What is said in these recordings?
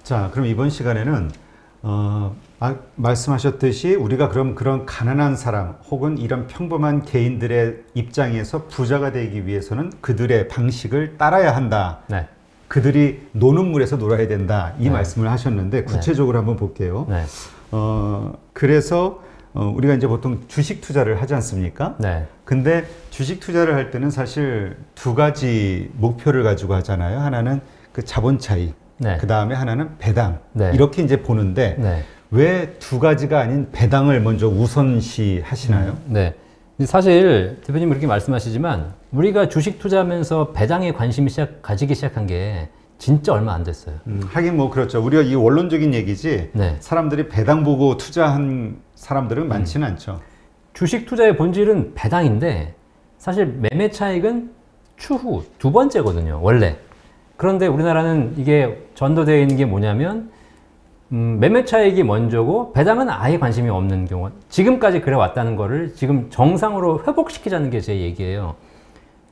자, 그럼 이번 시간에는 말씀하셨듯이 우리가 그럼 그런 가난한 사람 혹은 이런 평범한 개인들의 입장에서 부자가 되기 위해서는 그들의 방식을 따라야 한다. 네. 그들이 노는 물에서 놀아야 된다. 이 네. 말씀을 하셨는데 구체적으로 한번 볼게요. 네. 그래서 우리가 이제 보통 주식 투자를 하지 않습니까? 네. 근데 주식 투자를 할 때는 사실 두 가지 목표를 가지고 하잖아요. 하나는 그 자본 차익, 네. 그 다음에 하나는 배당. 네. 이렇게 이제 보는데 네. 왜 두 가지가 아닌 배당을 먼저 우선시 하시나요? 네. 사실 대표님 그렇게 말씀하시지만 우리가 주식 투자하면서 배당에 관심이 가지기 시작한 게 진짜 얼마 안 됐어요. 하긴 뭐 그렇죠. 우리가 이 원론적인 얘기지 네. 사람들이 배당 보고 투자한 사람들은 많지는 않죠. 주식 투자의 본질은 배당인데 사실 매매 차익은 추후 두 번째거든요. 원래. 그런데 우리나라는 이게 전도되어 있는 게 뭐냐면 매매 차익이 먼저고 배당은 아예 관심이 없는 경우, 지금까지 그래 왔다는 거를 지금 정상으로 회복시키자는 게 제 얘기예요.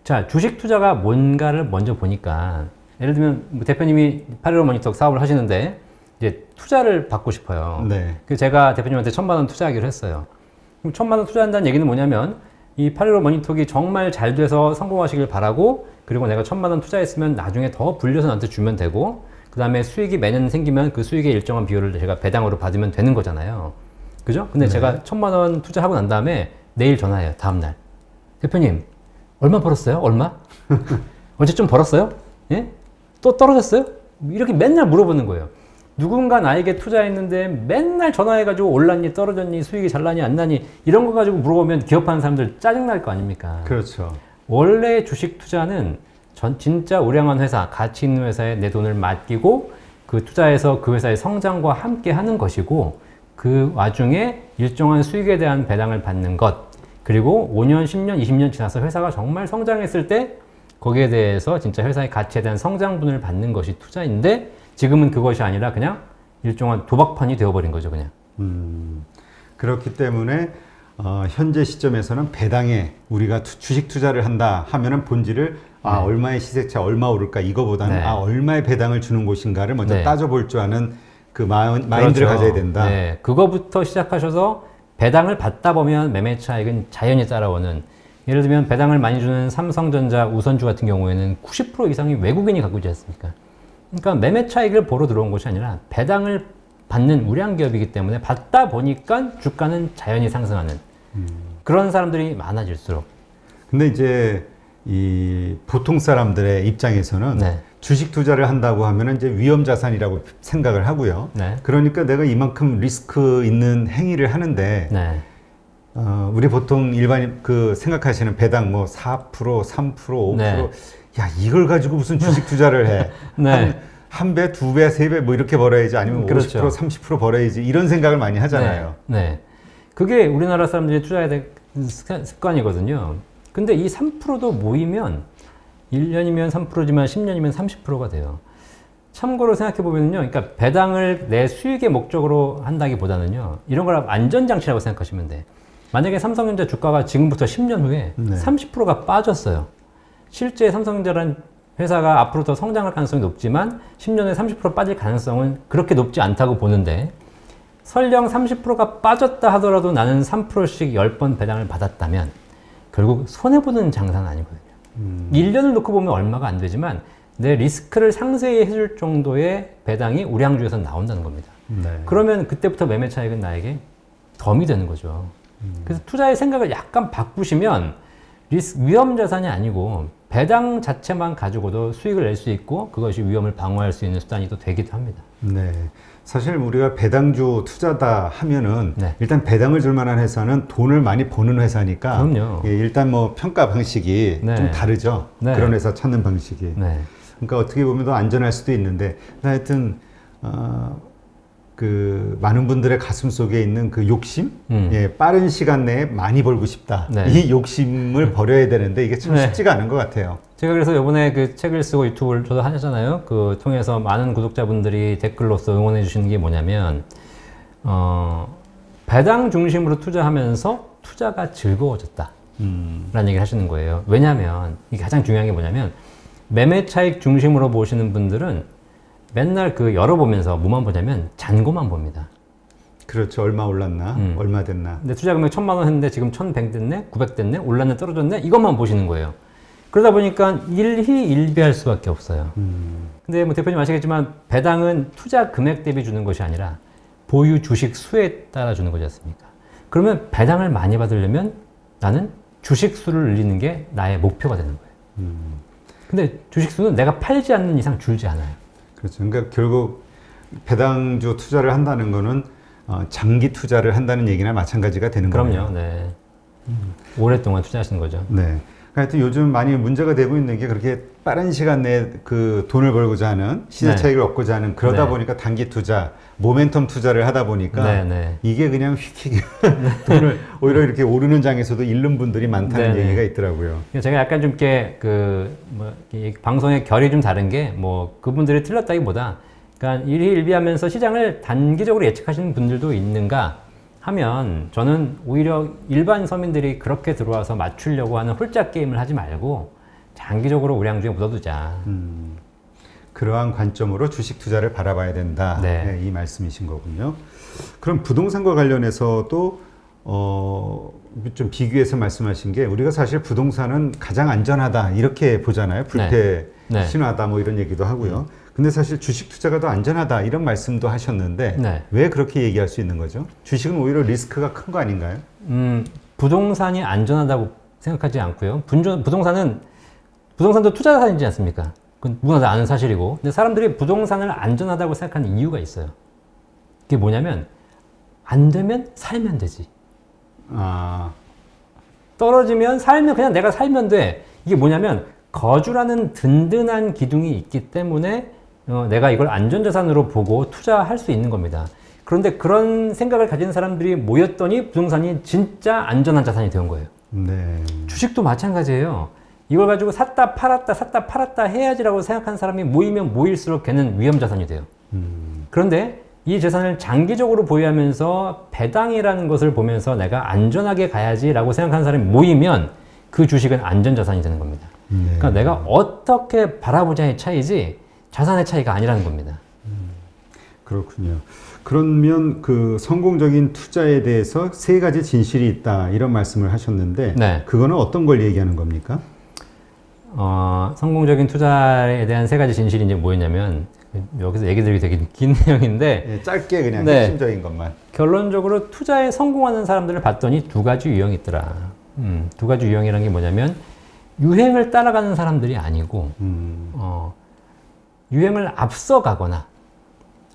자, 주식 투자가 뭔가를 먼저 보니까, 예를 들면 대표님이 815 모니터 사업을 하시는데 이제 투자를 받고 싶어요. 네. 그래서 제가 대표님한테 1,000만 원 투자하기로 했어요. 그럼 1,000만 원 투자한다는 얘기는 뭐냐면 이 815 모니터기 정말 잘 돼서 성공하시길 바라고, 그리고 내가 1,000만 원 투자했으면 나중에 더 불려서 나한테 주면 되고, 그 다음에 수익이 매년 생기면 그 수익의 일정한 비율을 제가 배당으로 받으면 되는 거잖아요. 그죠? 근데 네. 제가 1,000만 원 투자하고 난 다음에 내일 전화해요. 다음날. 대표님, 얼마 벌었어요? 얼마? 어제 좀 벌었어요? 예? 또 떨어졌어요? 이렇게 맨날 물어보는 거예요. 누군가 나에게 투자했는데 맨날 전화해가지고 올랐니, 떨어졌니, 수익이 잘 나니, 안 나니, 이런 거 가지고 물어보면 기업하는 사람들 짜증날 거 아닙니까? 그렇죠. 원래 주식 투자는 진짜 우량한 회사, 가치 있는 회사에 내 돈을 맡기고 그 투자해서 그 회사의 성장과 함께 하는 것이고, 그 와중에 일정한 수익에 대한 배당을 받는 것, 그리고 5년, 10년, 20년 지나서 회사가 정말 성장했을 때 거기에 대해서 진짜 회사의 가치에 대한 성장분을 받는 것이 투자인데, 지금은 그것이 아니라 그냥 일정한 도박판이 되어버린 거죠, 그냥. 그렇기 때문에 현재 시점에서는 배당에 우리가 주식 투자를 한다 하면은 본질을 얼마의 시세차 얼마 오를까 이거보다는 네. 얼마의 배당을 주는 곳인가를 먼저 네. 따져볼 줄 아는 그 마인드를 그렇죠. 가져야 된다. 네, 그거부터 시작하셔서 배당을 받다 보면 매매 차익은 자연히 따라오는, 예를 들면 배당을 많이 주는 삼성전자, 우선주 같은 경우에는 90% 이상이 외국인이 갖고 있지 않습니까? 그러니까 매매 차익을 보러 들어온 것이 아니라 배당을 받는 우량 기업이기 때문에 받다 보니까 주가는 자연히 상승하는 그런 사람들이 많아질수록. 근데 이제 이 보통 사람들의 입장에서는 네. 주식 투자를 한다고 하면은 이제 위험 자산이라고 생각을 하고요. 네. 그러니까 내가 이만큼 리스크 있는 행위를 하는데 네. 우리 보통 일반인 생각하시는 배당 뭐 4%, 3%, 5%, 네. 야, 이걸 가지고 무슨 주식 투자를 해? 네. 한 배, 두 배, 세 배 뭐 이렇게 벌어야지, 아니면 그렇죠. 50%, 30% 벌어야지, 이런 생각을 많이 하잖아요. 네. 네. 그게 우리나라 사람들이 투자해야 될 습관이거든요. 근데 이 3%도 모이면 1년이면 3%지만 10년이면 30%가 돼요. 참고로 생각해보면요. 그러니까 배당을 내 수익의 목적으로 한다기보다는요. 이런 걸 안전장치라고 생각하시면 돼. 만약에 삼성전자 주가가 지금부터 10년 후에 네. 30%가 빠졌어요. 실제 삼성전자라는 회사가 앞으로 더 성장할 가능성이 높지만 10년에 30% 빠질 가능성은 그렇게 높지 않다고 보는데, 설령 30%가 빠졌다 하더라도 나는 3%씩 10번 배당을 받았다면 결국 손해보는 장사는 아니거든요. 1년을 놓고 보면 얼마가 안 되지만 내 리스크를 상세히 해줄 정도의 배당이 우량주에서 나온다는 겁니다. 네. 그러면 그때부터 매매 차익은 나에게 덤이 되는 거죠. 그래서 투자의 생각을 약간 바꾸시면 위험 자산이 아니고 배당 자체만 가지고도 수익을 낼 수 있고 그것이 위험을 방어할 수 있는 수단이 또 되기도 합니다. 네. 사실 우리가 배당주 투자다 하면은 네. 일단 배당을 줄 만한 회사는 돈을 많이 버는 회사니까 그럼요. 예, 일단 뭐 평가 방식이 네. 좀 다르죠. 네. 그런 회사 찾는 방식이. 네. 그러니까 어떻게 보면 더 안전할 수도 있는데, 하여튼 그 많은 분들의 가슴 속에 있는 그 욕심, 예, 빠른 시간 내에 많이 벌고 싶다. 네. 이 욕심을 버려야 되는데 이게 참 네. 쉽지가 않은 것 같아요. 제가 그래서 이번에 그 책을 쓰고 유튜브를 저도 하잖아요. 그 통해서 많은 구독자분들이 댓글로서 응원해 주시는 게 뭐냐면, 배당 중심으로 투자하면서 투자가 즐거워졌다. 라는 얘기를 하시는 거예요. 왜냐하면 이게 가장 중요한 게 뭐냐면, 매매 차익 중심으로 보시는 분들은 맨날 그 열어보면서 뭐만 보냐면 잔고만 봅니다. 그렇죠. 얼마 올랐나? 얼마 됐나? 근데 투자 금액 1,000만 원 했는데 지금 1,100 됐네? 900 됐네? 올랐네? 떨어졌네? 이것만 보시는 거예요. 그러다 보니까 일희일비할 수밖에 없어요. 근데 뭐 대표님 아시겠지만 배당은 투자 금액 대비 주는 것이 아니라 보유 주식 수에 따라 주는 거지 않습니까? 그러면 배당을 많이 받으려면 나는 주식 수를 늘리는 게 나의 목표가 되는 거예요. 근데 주식 수는 내가 팔지 않는 이상 줄지 않아요. 그렇죠. 그러니까 결국 배당주 투자를 한다는 거는 장기 투자를 한다는 얘기나 마찬가지가 되는 거예요. 그럼요. 네. 오랫동안 투자하시는 거죠. 네. 하여튼 요즘 많이 문제가 되고 있는 게 그렇게 빠른 시간 내에 그 돈을 벌고자 하는 시세 네. 차익을 얻고자 하는 그러다 네. 보니까 단기 투자, 모멘텀 투자를 하다 보니까 네, 네. 이게 그냥 휙휙 돈을 오히려 이렇게 오르는 장에서도 잃는 분들이 많다는 네, 네. 얘기가 있더라고요. 제가 약간 좀 이렇게 방송의 결이 좀 다른 게 뭐 그분들이 틀렸다기보다 그러니까 일희일비하면서 시장을 단기적으로 예측하시는 분들도 있는가 하면 저는 오히려 일반 서민들이 그렇게 들어와서 맞추려고 하는 홀짝 게임을 하지 말고 장기적으로 우량주에 묻어두자. 그러한 관점으로 주식 투자를 바라봐야 된다. 네. 네, 이 말씀이신 거군요. 그럼 부동산과 관련해서도 좀 비교해서 말씀하신 게 우리가 사실 부동산은 가장 안전하다 이렇게 보잖아요. 불패 네. 신화다 뭐 이런 얘기도 하고요. 근데 사실 주식 투자가 더 안전하다 이런 말씀도 하셨는데 네. 왜 그렇게 얘기할 수 있는 거죠? 주식은 오히려 리스크가 큰 거 아닌가요? 부동산이 안전하다고 생각하지 않고요. 부동산도 투자 자산이지 않습니까? 그건 누구나 다 아는 사실이고. 근데 사람들이 부동산을 안전하다고 생각하는 이유가 있어요. 그게 뭐냐면 안 되면 살면 되지. 떨어지면 살면 그냥 내가 살면 돼. 이게 뭐냐면 거주라는 든든한 기둥이 있기 때문에 내가 이걸 안전자산으로 보고 투자할 수 있는 겁니다. 그런데 그런 생각을 가진 사람들이 모였더니 부동산이 진짜 안전한 자산이 된 거예요. 네. 주식도 마찬가지예요. 이걸 가지고 샀다 팔았다 해야지라고 생각하는 사람이 모이면 모일수록 걔는 위험자산이 돼요. 그런데 이 재산을 장기적으로 보유하면서 배당이라는 것을 보면서 내가 안전하게 가야지라고 생각하는 사람이 모이면 그 주식은 안전자산이 되는 겁니다. 그러니까 내가 어떻게 바라보자의 차이지 자산의 차이가 아니라는 겁니다. 그렇군요. 그러면 그 성공적인 투자에 대해서 세 가지 진실이 있다 이런 말씀을 하셨는데 네. 그거는 어떤 걸 얘기하는 겁니까? 성공적인 투자에 대한 세 가지 진실이 이제 뭐였냐면 여기서 얘기 드리기 되게 긴 내용인데 네, 짧게 그냥 네. 핵심적인 것만. 결론적으로 투자에 성공하는 사람들을 봤더니 두 가지 유형이 있더라. 두 가지 유형이라는 게 뭐냐면 유행을 따라가는 사람들이 아니고 유행을 앞서가거나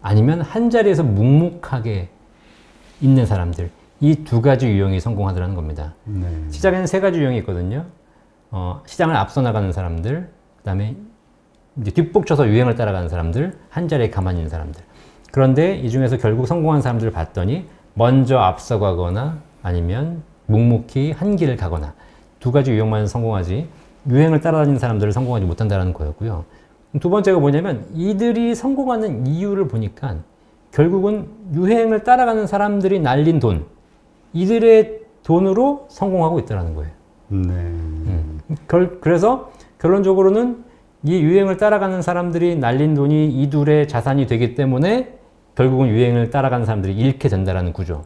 아니면 한 자리에서 묵묵하게 있는 사람들, 이 두 가지 유형이 성공하더라는 겁니다. 네. 시장에는 세 가지 유형이 있거든요. 시장을 앞서 나가는 사람들, 그 다음에 이제 뒷북쳐서 유행을 따라가는 사람들, 한 자리에 가만히 있는 사람들. 그런데 이 중에서 결국 성공한 사람들을 봤더니 먼저 앞서가거나 아니면 묵묵히 한 길을 가거나 두 가지 유형만 성공하지 유행을 따라다니는 사람들을 성공하지 못한다는 거였고요. 두 번째가 뭐냐면 이들이 성공하는 이유를 보니까 결국은 유행을 따라가는 사람들이 날린 돈, 이들의 돈으로 성공하고 있다는 거예요. 네. 그래서 결론적으로는 이 유행을 따라가는 사람들이 날린 돈이 이들의 자산이 되기 때문에 결국은 유행을 따라가는 사람들이 잃게 된다는 구조.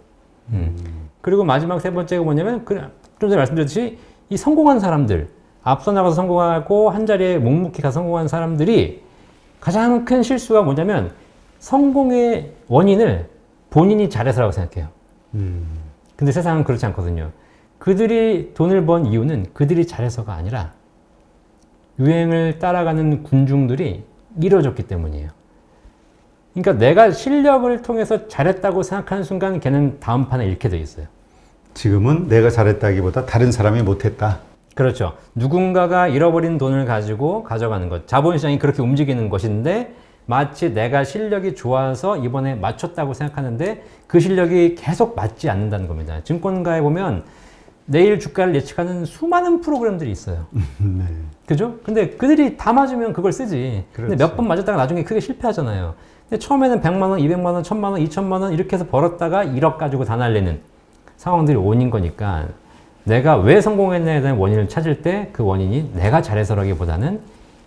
그리고 마지막 세 번째가 뭐냐면 좀 전에 말씀드렸듯이 이 성공한 사람들, 앞서 나가서 성공하고 한 자리에 묵묵히 가서 성공한 사람들이 가장 큰 실수가 뭐냐면 성공의 원인을 본인이 잘해서라고 생각해요. 근데 세상은 그렇지 않거든요. 그들이 돈을 번 이유는 그들이 잘해서가 아니라 유행을 따라가는 군중들이 이뤄졌기 때문이에요. 그러니까 내가 실력을 통해서 잘했다고 생각하는 순간 걔는 다음 판에 잃게 돼 있어요. 지금은 내가 잘했다기보다 다른 사람이 못했다. 그렇죠. 누군가가 잃어버린 돈을 가지고 가져가는 것. 자본시장이 그렇게 움직이는 것인데 마치 내가 실력이 좋아서 이번에 맞췄다고 생각하는데 그 실력이 계속 맞지 않는다는 겁니다. 증권가에 보면 내일 주가를 예측하는 수많은 프로그램들이 있어요. 네. 그죠? 근데 그들이 다 맞으면 그걸 쓰지. 근데 몇 번 맞았다가 나중에 크게 실패하잖아요. 근데 처음에는 100만 원, 200만 원, 1000만 원, 2000만 원 이렇게 해서 벌었다가 1억 가지고 다 날리는 상황들이 원인 거니까 내가 왜 성공했냐에 대한 원인을 찾을 때 그 원인이 내가 잘해서라기보다는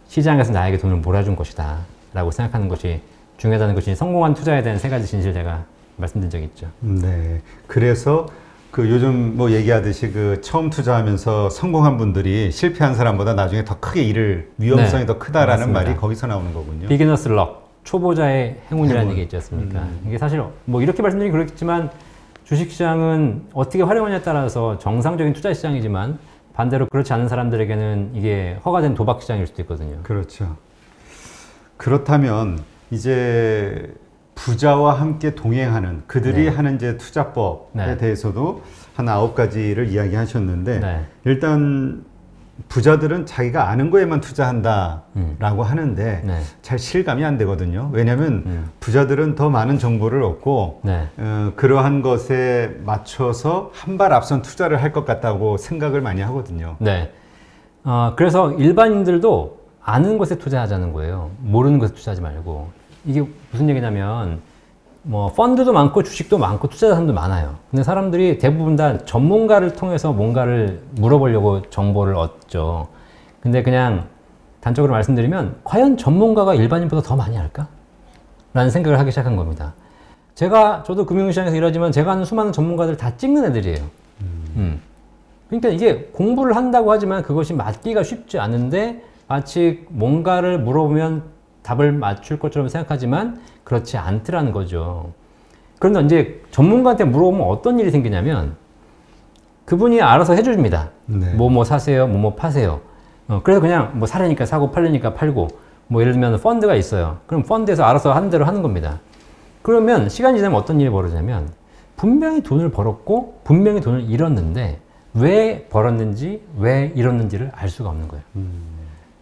시장에서 나에게 돈을 몰아준 것이다 라고 생각하는 것이 중요하다는 것이 성공한 투자에 대한 세 가지 진실 제가 말씀드린 적이 있죠. 네. 그래서 그 요즘 뭐 얘기하듯이 그 처음 투자하면서 성공한 분들이 실패한 사람보다 나중에 더 크게 잃을 위험성이 더 크다라는 맞습니다. 말이 거기서 나오는 거군요. 비기너스 럭, 초보자의 행운이라는 행운. 얘기 있지 않습니까? 이게 사실 뭐 이렇게 말씀드리기 그렇겠지만 주식시장은 어떻게 활용하냐에 따라서 정상적인 투자 시장이지만 반대로 그렇지 않은 사람들에게는 이게 허가된 도박 시장일 수도 있거든요. 그렇죠. 그렇다면 이제 부자와 함께 동행하는 그들이 네. 하는 이제 투자법에 네. 대해서도 한 9가지를 이야기하셨는데 네. 일단 부자들은 자기가 아는 거에만 투자한다라고 하는데 네. 잘 실감이 안 되거든요. 왜냐하면 부자들은 더 많은 정보를 얻고 네. 그러한 것에 맞춰서 한 발 앞선 투자를 할 것 같다고 생각을 많이 하거든요. 네. 그래서 일반인들도 아는 것에 투자하자는 거예요. 모르는 것에 투자하지 말고. 이게 무슨 얘기냐면, 뭐, 펀드도 많고 주식도 많고 투자 사람도 많아요. 근데 사람들이 대부분 다 전문가를 통해서 뭔가를 물어보려고 정보를 얻죠. 근데 그냥 단적으로 말씀드리면, 과연 전문가가 일반인보다 더 많이 할까? 라는 생각을 하기 시작한 겁니다. 저도 금융시장에서 일하지만 제가 아는 수많은 전문가들 다 찍는 애들이에요. 그러니까 이게 공부를 한다고 하지만 그것이 맞기가 쉽지 않은데 마치 뭔가를 물어보면 답을 맞출 것처럼 생각하지만 그렇지 않더라는 거죠. 그런데 이제 전문가한테 물어보면 어떤 일이 생기냐면 그분이 알아서 해줍니다. 네. 뭐 사세요, 뭐 파세요. 그래서 그냥 뭐 사려니까 사고 팔리니까 팔고 뭐 예를 들면 펀드가 있어요. 그럼 펀드에서 알아서 하는 대로 하는 겁니다. 그러면 시간이 지나면 어떤 일이 벌어지냐면 분명히 돈을 벌었고 분명히 돈을 잃었는데 왜 벌었는지 왜 잃었는지를 알 수가 없는 거예요.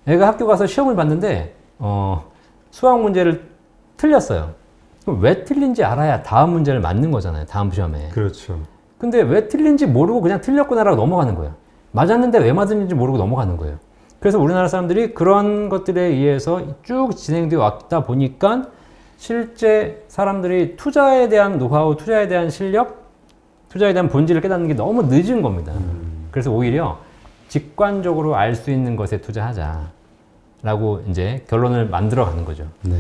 애가 학교 가서 시험을 봤는데 수학 문제를 틀렸어요. 그럼 왜 틀린지 알아야 다음 문제를 맞는 거잖아요. 다음 시험에. 그렇죠. 근데 왜 틀린지 모르고 그냥 틀렸구나라고 넘어가는 거예요. 맞았는데 왜 맞았는지 모르고 넘어가는 거예요. 그래서 우리나라 사람들이 그런 것들에 의해서 쭉 진행되어 왔다 보니까 실제 사람들이 투자에 대한 노하우, 투자에 대한 실력, 투자에 대한 본질을 깨닫는 게 너무 늦은 겁니다. 그래서 오히려 직관적으로 알 수 있는 것에 투자하자라고 이제 결론을 만들어 가는 거죠. 네.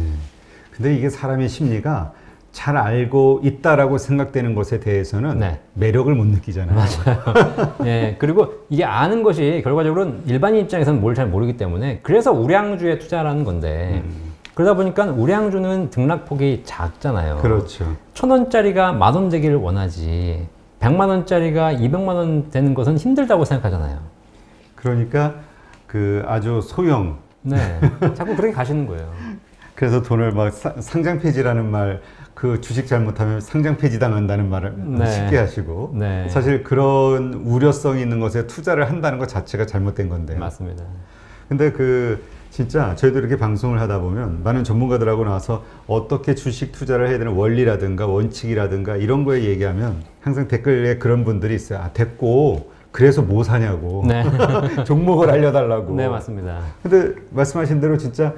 근데 이게 사람의 심리가 잘 알고 있다라고 생각되는 것에 대해서는 네. 매력을 못 느끼잖아요. 네, 그리고 이게 아는 것이 결과적으로는 일반인 입장에서는 뭘 잘 모르기 때문에 그래서 우량주에 투자라는 건데 그러다 보니까 우량주는 등락폭이 작잖아요. 그렇죠. 1,000원짜리가 10,000원 되기를 원하지 100만 원짜리가 200만 원 되는 것은 힘들다고 생각하잖아요. 그러니까 그 아주 소형. 네, 자꾸 그렇게 가시는 거예요. 그래서 돈을 막 상장 폐지라는 말, 그 주식 잘못하면 상장 폐지 당한다는 말을 네. 쉽게 하시고 네. 사실 그런 우려성이 있는 것에 투자를 한다는 것 자체가 잘못된 건데요. 맞습니다. 근데 그 진짜 저희도 이렇게 방송을 하다 보면 많은 전문가들하고 나와서 어떻게 주식 투자를 해야 되는 원리라든가 원칙이라든가 이런 거에 얘기하면 항상 댓글에 그런 분들이 있어요. 아, 됐고 그래서 뭐 사냐고. 네. 종목을 알려달라고. 네, 맞습니다. 근데 말씀하신 대로 진짜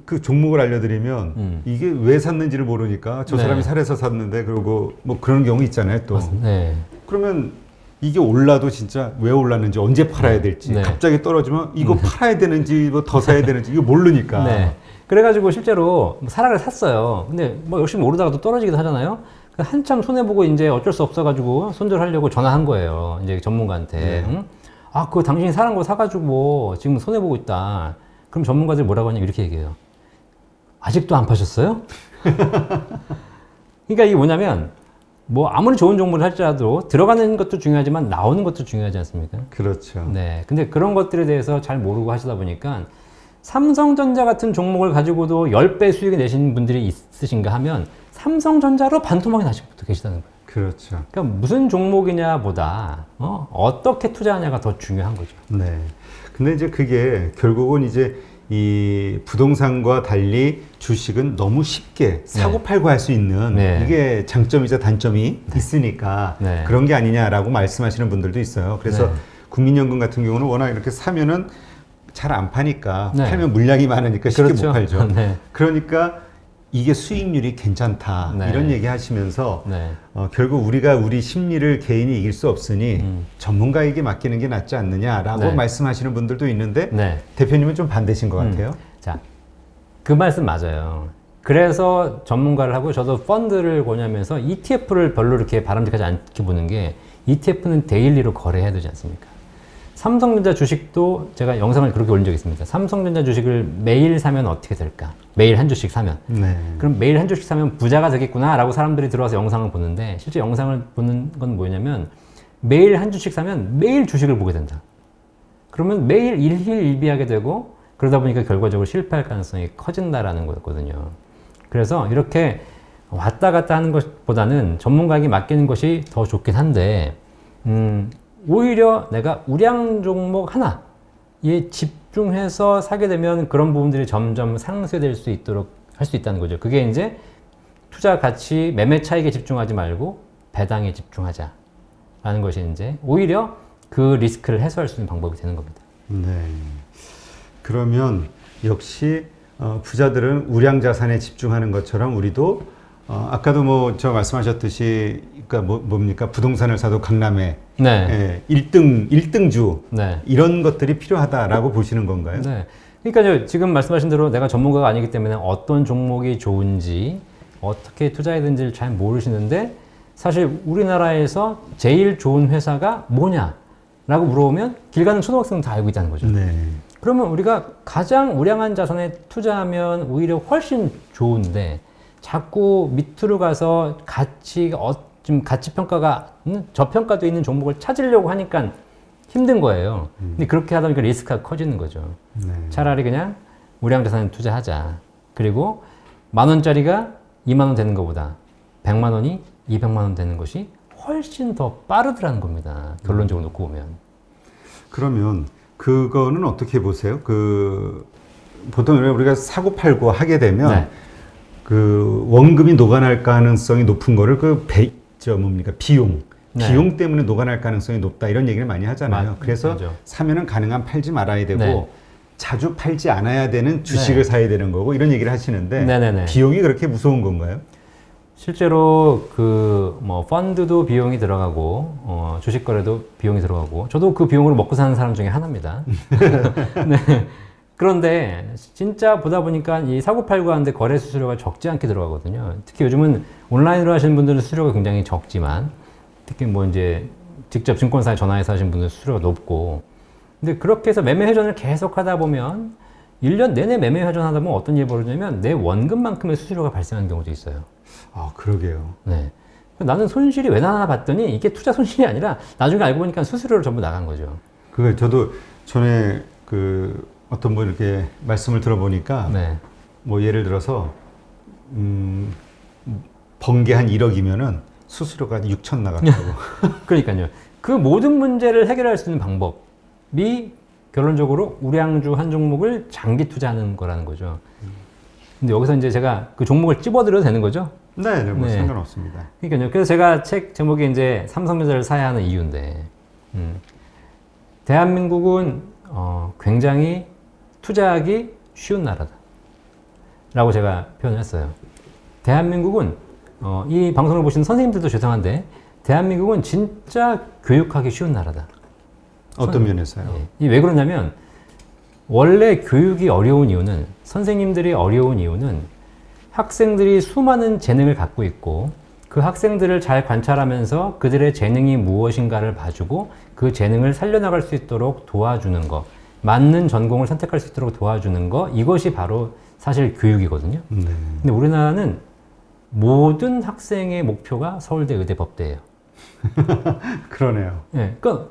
그 종목을 알려드리면 이게 왜 샀는지를 모르니까 저 네. 사람이 살해서 샀는데 그러고 뭐 그런 경우 있잖아요 또. 네. 그러면 이게 올라도 진짜 왜 올랐는지 언제 팔아야 될지 네. 갑자기 떨어지면 이거 팔아야 되는지 뭐 더 사야 되는지 이거 모르니까. 네. 그래가지고 실제로 사락을 샀어요. 근데 뭐 열심히 오르다가 또 떨어지기도 하잖아요. 한참 손해보고 이제 어쩔 수 없어가지고 손절하려고 전화한 거예요. 이제 전문가한테. 네. 응? 아, 그거 당신이 사는 거 사가지고 지금 손해보고 있다. 그럼 전문가들이 뭐라고 하냐 이렇게 얘기해요. 아직도 안 파셨어요? 그러니까 이게 뭐냐면 뭐 아무리 좋은 정보를 할지라도 들어가는 것도 중요하지만 나오는 것도 중요하지 않습니까? 그렇죠. 네. 근데 그런 것들에 대해서 잘 모르고 하시다 보니까 삼성전자 같은 종목을 가지고도 10배 수익을 내신 분들이 있으신가 하면 삼성전자로 반토막이 나신 분도 계시다는 거예요. 그렇죠. 그러니까 무슨 종목이냐보다 어떻게 투자하냐가 더 중요한 거죠. 네. 근데 이제 그게 결국은 이제 이 부동산과 달리 주식은 너무 쉽게 사고 팔고 할 수 있는 네. 이게 장점이자 단점이 있으니까 네. 그런 게 아니냐라고 말씀하시는 분들도 있어요. 그래서 네. 국민연금 같은 경우는 워낙 이렇게 사면은 잘 안 파니까 네. 팔면 물량이 많으니까 쉽게 그렇죠. 못 팔죠. 네. 그러니까 이게 수익률이 괜찮다 네. 이런 얘기 하시면서 네. 결국 우리가 우리 심리를 개인이 이길 수 없으니 전문가에게 맡기는 게 낫지 않느냐라고 네. 말씀하시는 분들도 있는데 네. 대표님은 좀 반대신 것 같아요. 자, 그 말씀 맞아요. 그래서 전문가를 하고 저도 펀드를 권유하면서 ETF를 별로 이렇게 바람직하지 않게 보는 게 ETF는 데일리로 거래해야 되지 않습니까? 삼성전자 주식도 제가 영상을 그렇게 올린 적이 있습니다. 삼성전자 주식을 매일 사면 어떻게 될까? 매일 한 주씩 사면. 네. 그럼 매일 한 주씩 사면 부자가 되겠구나 라고 사람들이 들어와서 영상을 보는데 실제 영상을 보는 건 뭐냐면 매일 한 주씩 사면 매일 주식을 보게 된다. 그러면 매일 일희일비하게 되고 그러다 보니까 결과적으로 실패할 가능성이 커진다라는 거였거든요. 그래서 이렇게 왔다 갔다 하는 것보다는 전문가에게 맡기는 것이 더 좋긴 한데 오히려 내가 우량 종목 하나에 집중해서 사게 되면 그런 부분들이 점점 상쇄될 수 있도록 할 수 있다는 거죠. 그게 이제 투자 가치, 매매 차익에 집중하지 말고 배당에 집중하자 라는 것이 이제 오히려 그 리스크를 해소할 수 있는 방법이 되는 겁니다. 네. 그러면 역시 부자들은 우량 자산에 집중하는 것처럼 우리도 아까도 뭐 저 말씀하셨듯이 그러니까 뭡니까 부동산을 사도 강남에 네. 1등주 네. 이런 것들이 필요하다라고 보시는 건가요? 네. 그러니까 지금 말씀하신 대로 내가 전문가가 아니기 때문에 어떤 종목이 좋은지 어떻게 투자해야 되는지를 잘 모르시는데 사실 우리나라에서 제일 좋은 회사가 뭐냐라고 물어보면 길 가는 초등학생은 다 알고 있다는 거죠. 네. 그러면 우리가 가장 우량한 자산에 투자하면 오히려 훨씬 좋은데 자꾸 밑으로 가서 좀 가치 평가가 저평가되어 있는 종목을 찾으려고 하니까 힘든 거예요. 근데 그렇게 하다 보니까 리스크가 커지는 거죠. 네. 차라리 그냥 우량 자산에 투자하자. 그리고 10,000원짜리가 20,000원 되는 것보다 100만 원이 200만 원 되는 것이 훨씬 더 빠르더라는 겁니다. 결론적으로 놓고 보면. 그러면 그거는 어떻게 보세요? 보통 우리가 사고 팔고 하게 되면 네. 그 원금이 녹아날 가능성이 높은 거를 뭡니까? 비용. 네. 비용 때문에 녹아날 가능성이 높다 이런 얘기를 많이 하잖아요. 그래서 맞죠. 사면은 가능한 팔지 말아야 되고 네. 자주 팔지 않아야 되는 주식을 사야 되는 거고 이런 얘기를 하시는데 네네네. 비용이 그렇게 무서운 건가요? 실제로 펀드도 비용이 들어가고 주식 거래도 비용이 들어가고 저도 그 비용으로 먹고 사는 사람 중에 하나입니다. 네. 그런데 진짜 보다 보니까 이 사고 팔고 하는데 거래 수수료가 적지 않게 들어가거든요. 특히 요즘은 온라인으로 하시는 분들은 수수료가 굉장히 적지만 특히 뭐 이제 직접 증권사에 전화해서 하시는 분들은 수수료가 높고 근데 그렇게 해서 매매 회전을 계속 하다 보면 1년 내내 매매 회전하다 보면 어떤 일이 벌어지냐면 내 원금만큼의 수수료가 발생하는 경우도 있어요. 아, 그러게요. 네. 나는 손실이 왜 나나 봤더니 이게 투자 손실이 아니라 나중에 알고 보니까 수수료로 전부 나간 거죠. 저도 전에 어떤 분 이렇게 말씀을 들어보니까 네. 뭐 예를 들어서 번개 한 1억이면은 수수료가 6천 나갔다고. 그러니까요. 그 모든 문제를 해결할 수 있는 방법이 결론적으로 우량주 한 종목을 장기 투자하는 거라는 거죠. 근데 여기서 이제 제가 그 종목을 찝어드려도 되는 거죠? 네, 뭐 네. 상관없습니다. 그러니까요. 그래서 제가 책 제목이 이제 삼성전자를 사야 하는 이유인데, 대한민국은 굉장히 투자하기 쉬운 나라다. 라고 제가 표현을 했어요. 대한민국은, 이 방송을 보시는 선생님들도 죄송한데, 대한민국은 진짜 교육하기 쉬운 나라다. 어떤 면에서요? 네. 왜 그러냐면, 원래 교육이 어려운 이유는, 선생님들이 어려운 이유는 학생들이 수많은 재능을 갖고 있고, 그 학생들을 잘 관찰하면서 그들의 재능이 무엇인가를 봐주고, 그 재능을 살려나갈 수 있도록 도와주는 것, 맞는 전공을 선택할 수 있도록 도와주는 것, 이것이 바로 사실 교육이거든요. 네. 근데 우리나라는 모든 학생의 목표가 서울대 의대 법대예요. 그러네요. 네, 그러니까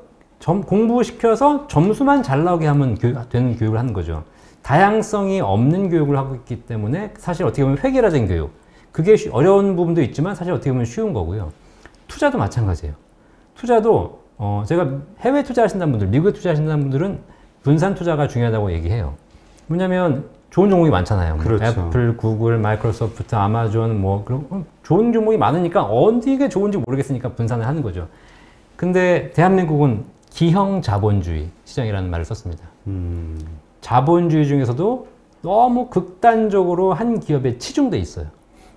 공부시켜서 점수만 잘 나오게 하면 되는 교육을 하는 거죠. 다양성이 없는 교육을 하고 있기 때문에 사실 어떻게 보면 획일화된 교육. 그게 어려운 부분도 있지만 사실 어떻게 보면 쉬운 거고요. 투자도 마찬가지예요. 투자도 제가 해외 투자하신다는 분들, 미국에 투자하신다는 분들은 분산 투자가 중요하다고 얘기해요. 왜냐면 좋은 종목이 많잖아요. 그렇죠. 애플, 구글, 마이크로소프트, 아마존 그런 좋은 종목이 많으니까 어디가 좋은지 모르겠으니까 분산을 하는 거죠. 근데 대한민국은 기형 자본주의 시장이라는 말을 썼습니다. 자본주의 중에서도 너무 극단적으로 한 기업에 치중돼 있어요.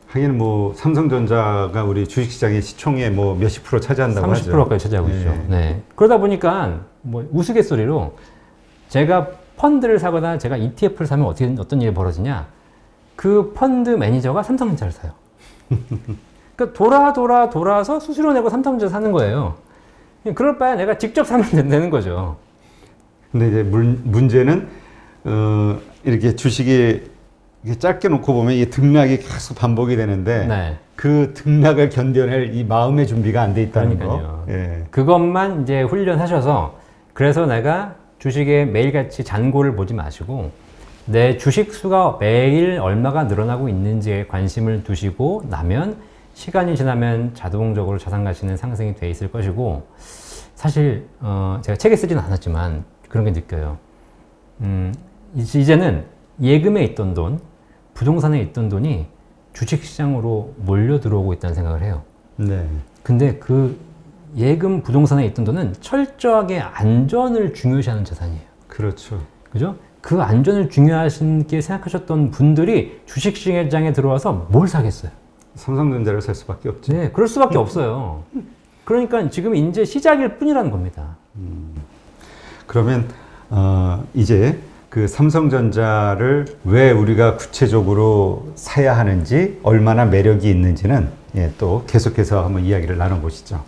하긴 뭐 삼성전자가 우리 주식시장의 시총의 뭐 몇십 프로 차지한다고 30%까지 차지하고 네. 있죠. 네. 그러다 보니까 뭐 우스갯소리로 제가 펀드를 사거나 제가 ETF를 사면 어떤 일이 벌어지냐? 그 펀드 매니저가 삼성전자를 사요. 그러니까 돌아서 수수료 내고 삼성전자 사는 거예요. 그럴 바에 내가 직접 사면 되는 거죠. 근데 이제 문제는 이렇게 주식이 이렇게 짧게 놓고 보면 이 등락이 계속 반복이 되는데 네. 그 등락을 견뎌낼 이 마음의 준비가 안 돼 있다는 그러니까요. 거. 예. 그것만 이제 훈련하셔서 그래서 내가 주식에 매일같이 잔고를 보지 마시고 내 주식 수가 매일 얼마가 늘어나고 있는지에 관심을 두시고 나면 시간이 지나면 자동적으로 자산 가치는 상승이 돼 있을 것이고 사실 제가 책에 쓰지는 않았지만 그런 게 느껴요. 이제는 예금에 있던 돈, 부동산에 있던 돈이 주식시장으로 몰려 들어오고 있다는 생각을 해요. 네. 근데 그 예금 부동산에 있던 돈은 철저하게 안전을 중요시하는 자산이에요. 그렇죠. 그죠? 그 안전을 중요하게 생각하셨던 분들이 주식시장에 들어와서 뭘 사겠어요? 삼성전자를 살 수밖에 없죠. 네, 그럴 수밖에 없어요. 그러니까 지금 이제 시작일 뿐이라는 겁니다. 그러면 이제 그 삼성전자를 왜 우리가 구체적으로 사야 하는지 얼마나 매력이 있는지는 또 계속해서 한번 이야기를 나눠보시죠.